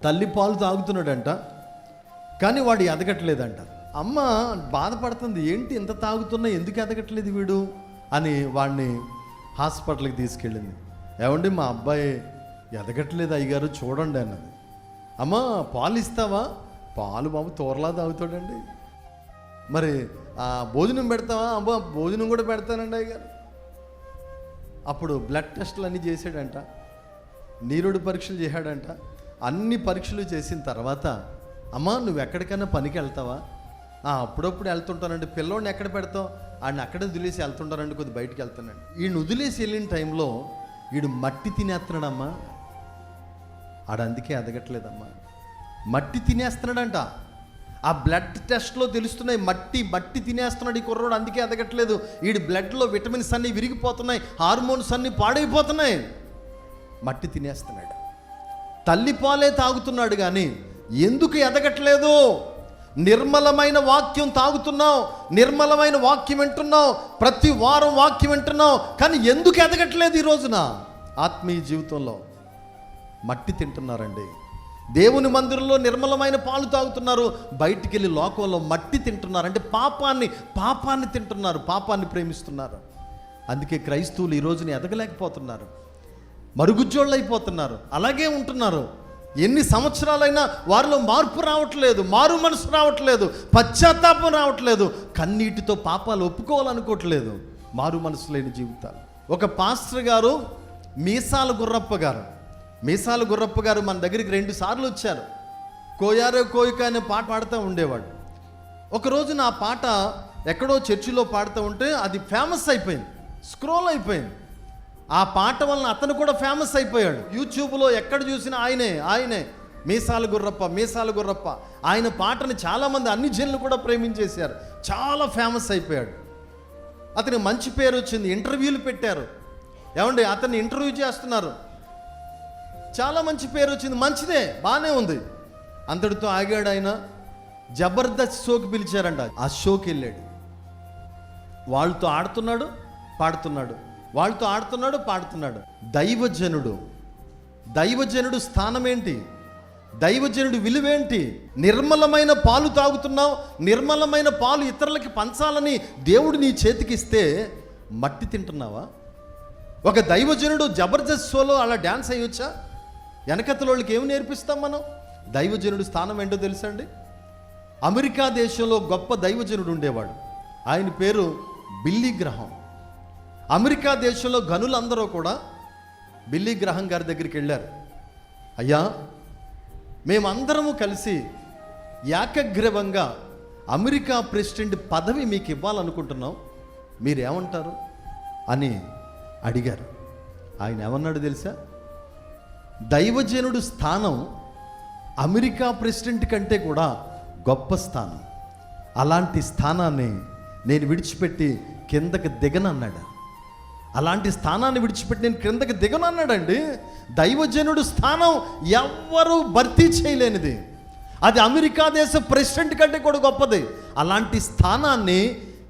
తల్లి పాలు తాగుతున్నాడంట, కానీ వాడు ఎదగట్లేదంట. అమ్మ బాధపడుతుంది, ఏంటి ఇంత తాగుతున్నా ఎందుకు ఎదగట్లేదు వీడు అని వాడిని హాస్పిటల్కి తీసుకెళ్ళింది. ఏమండి మా అబ్బాయి ఎదగట్లేదు అయ్యగారు చూడండి అన్నది. అమ్మ పాలు ఇస్తావా? పాలు బాబు తోరలా తాగుతాడండి. మరి భోజనం పెడతావా? అబ్బా భోజనం కూడా పెడతానండి అయ్యగారు. అప్పుడు బ్లడ్ టెస్టులు అన్నీ చేశాడంట, నీరుడు పరీక్షలు చేశాడంట. అన్ని పరీక్షలు చేసిన తర్వాత, అమ్మ నువ్వు ఎక్కడికైనా పనికి వెళ్తావా? అప్పుడప్పుడు వెళ్తుంటానండి. పిల్లోడిని ఎక్కడ పెడతావు? ఆడిని అక్కడే వదిలేసి వెళ్తుంటానండి, కొద్ది బయటికి వెళ్తానండి. ఈయన వదిలేసి వెళ్ళిన టైంలో వీడు మట్టి తినేస్తున్నాడమ్మా. ఆడందుకే ఎదగట్లేదమ్మా, మట్టి తినేస్తున్నాడంట. ఆ బ్లడ్ టెస్ట్లో తెలుస్తున్నాయి, మట్టి తినేస్తున్నాడు ఈ కుర్రోడు, అందుకే ఎదగట్లేదు. వీడి బ్లడ్లో విటమిన్స్ అన్నీ విరిగిపోతున్నాయి, హార్మోన్స్ అన్నీ పాడైపోతున్నాయి, మట్టి తినేస్తున్నాడు. తల్లిపాలే తాగుతున్నాడు కానీ ఎందుకు ఎదగట్లేదు? నిర్మలమైన వాక్యం తాగుతున్నావు, నిర్మలమైన వాక్యం వింటున్నావు, ప్రతి వారం వాక్యం వింటున్నావు, కానీ ఎందుకు ఎదగట్లేదు? ఈ రోజున ఆత్మీయ జీవితంలో మట్టి తింటున్నారండి. దేవుని మందిరంలో నిర్మలమైన పాలు తాగుతున్నారు, బయటికి వెళ్ళి లోకంలో మట్టి తింటున్నారు. అంటే పాపాన్ని తింటున్నారు, పాపాన్ని ప్రేమిస్తున్నారు. అందుకే క్రైస్తవులు ఈ రోజున ఎదగలేకపోతున్నారు, మరుగుజ్జోళ్ళు అయిపోతున్నారు, అలాగే ఉంటున్నారు. ఎన్ని సంవత్సరాలైనా వారిలో మార్పు రావట్లేదు, మారు మనసు రావట్లేదు, పశ్చాత్తాపం రావట్లేదు, కన్నీటితో పాపాలు ఒప్పుకోవాలనుకోవట్లేదు. మారు మనసు లేని జీవితాలు. ఒక పాస్టర్ గారు మీసాల గుర్రప్ప గారు మన దగ్గరికి 2 సార్లు వచ్చారు. కోయారో కోయిక అనే పాట పాడుతూ ఉండేవాడు. ఒకరోజు నా పాట ఎక్కడో చర్చిలో పాడుతూ ఉంటే అది ఫేమస్ అయిపోయింది, స్క్రోల్ అయిపోయింది. ఆ పాట వలన అతను కూడా ఫేమస్ అయిపోయాడు. యూట్యూబ్లో ఎక్కడ చూసినా ఆయనే మీసాల గుర్రప్ప. ఆయన పాటని చాలామంది అన్ని జనులు కూడా ప్రేమించేశారు, చాలా ఫేమస్ అయిపోయాడు. అతనికి మంచి పేరు వచ్చింది, ఇంటర్వ్యూలు పెట్టారు. ఏమండి అతన్ని ఇంటర్వ్యూ చేస్తున్నారు, చాలా మంచి పేరు వచ్చింది, మంచిదే, బాగానే ఉంది. అంతటితో ఆగాడు ఆయన. జబర్దస్త్ షోకి పిలిచారంట, ఆ షోకి వెళ్ళాడు. వాళ్ళతో ఆడుతున్నాడు, పాడుతున్నాడు, వాళ్ళతో ఆడుతున్నాడు, పాడుతున్నాడు. దైవజనుడు స్థానం ఏంటి? దైవజనుడు విలువేంటి? నిర్మలమైన పాలు తాగుతున్నావు, నిర్మలమైన పాలు ఇతరులకి పంచాలని దేవుడు నీ చేతికిస్తే మట్టి తింటున్నావా? ఒక దైవజనుడు జబర్దస్త్ షోలో అలా డ్యాన్స్ అయ్యొచ్చా? వెనకతలోళ్ళకి ఏమి నేర్పిస్తాం మనం? దైవజనుడు స్థానం ఏంటో తెలుసా అండి? అమెరికా దేశంలో గొప్ప దైవజనుడు ఉండేవాడు, ఆయన పేరు బిల్లీ గ్రహం. అమెరికా దేశంలో గనులందరూ కూడా బిల్లీ గ్రహం గారి దగ్గరికి వెళ్ళారు. అయ్యా మేమందరము కలిసి ఏకగ్రీవంగా అమెరికా ప్రెసిడెంట్ పదవి మీకు ఇవ్వాలనుకుంటున్నాం, మీరేమంటారు అని అడిగారు. ఆయన ఏమన్నాడు తెలుసా? దైవజనుడు స్థానం అమెరికా ప్రెసిడెంట్ కంటే కూడా గొప్ప స్థానం, అలాంటి స్థానాన్ని నేను విడిచిపెట్టి కిందకి దిగనన్నాడు. అలాంటి స్థానాన్ని విడిచిపెట్టి నేను క్రిందకి దిగనన్నాడండి. దైవజనుడు స్థానం ఎవ్వరూ భర్తీ చేయలేనిది, అది అమెరికా దేశ ప్రెసిడెంట్ కంటే కూడా గొప్పది. అలాంటి స్థానాన్ని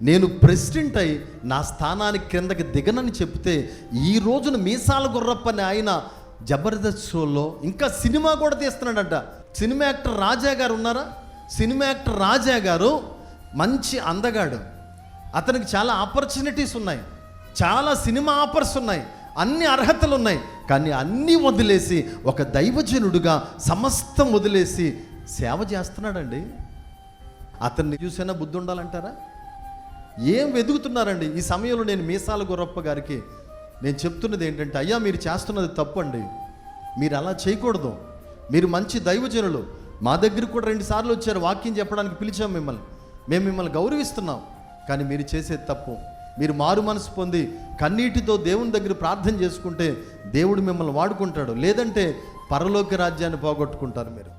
నేను ప్రెసిడెంట్ అయి నా స్థానానికి క్రిందకి దిగనని చెప్తే, ఈ రోజున మీసాల గుర్రప్పని ఆయన జబర్దస్త్ షోలో ఇంకా సినిమా కూడా తీస్తున్నాడంట. సినిమా యాక్టర్ రాజా గారు ఉన్నారా? సినిమా యాక్టర్ రాజా గారు మంచి అందగాడు, అతనికి చాలా ఆపర్చునిటీస్ ఉన్నాయి, చాలా సినిమా ఆఫర్స్ ఉన్నాయి, అన్ని అర్హతలు ఉన్నాయి, కానీ అన్నీ వదిలేసి ఒక దైవజనుడుగా సమస్తం వదిలేసి సేవ చేస్తున్నాడండి. అతన్ని చూసైనా బుద్ధి ఉండాలంటారా? ఏం వెతుకుతున్నారండి? ఈ సమయంలో నేను మీసాల గుర్రప్ప గారికి నేను చెప్తున్నది ఏంటంటే, అయ్యా మీరు చేస్తున్నది తప్పు అండి, మీరు అలా చేయకూడదు. మీరు మంచి దైవజనులు, మా దగ్గరికి కూడా 2 సార్లు వచ్చారు, వాక్యం చెప్పడానికి పిలిచాం మిమ్మల్ని, మేము మిమ్మల్ని గౌరవిస్తున్నాం, కానీ మీరు చేసేది తప్పు. మీరు మారు మనసు పొంది కన్నీటితో దేవుని దగ్గర ప్రార్థన చేసుకుంటే దేవుడు మిమ్మల్ని వాడుకుంటాడు, లేదంటే పరలోక రాజ్యాన్ని పోగొట్టుకుంటారు మీరు.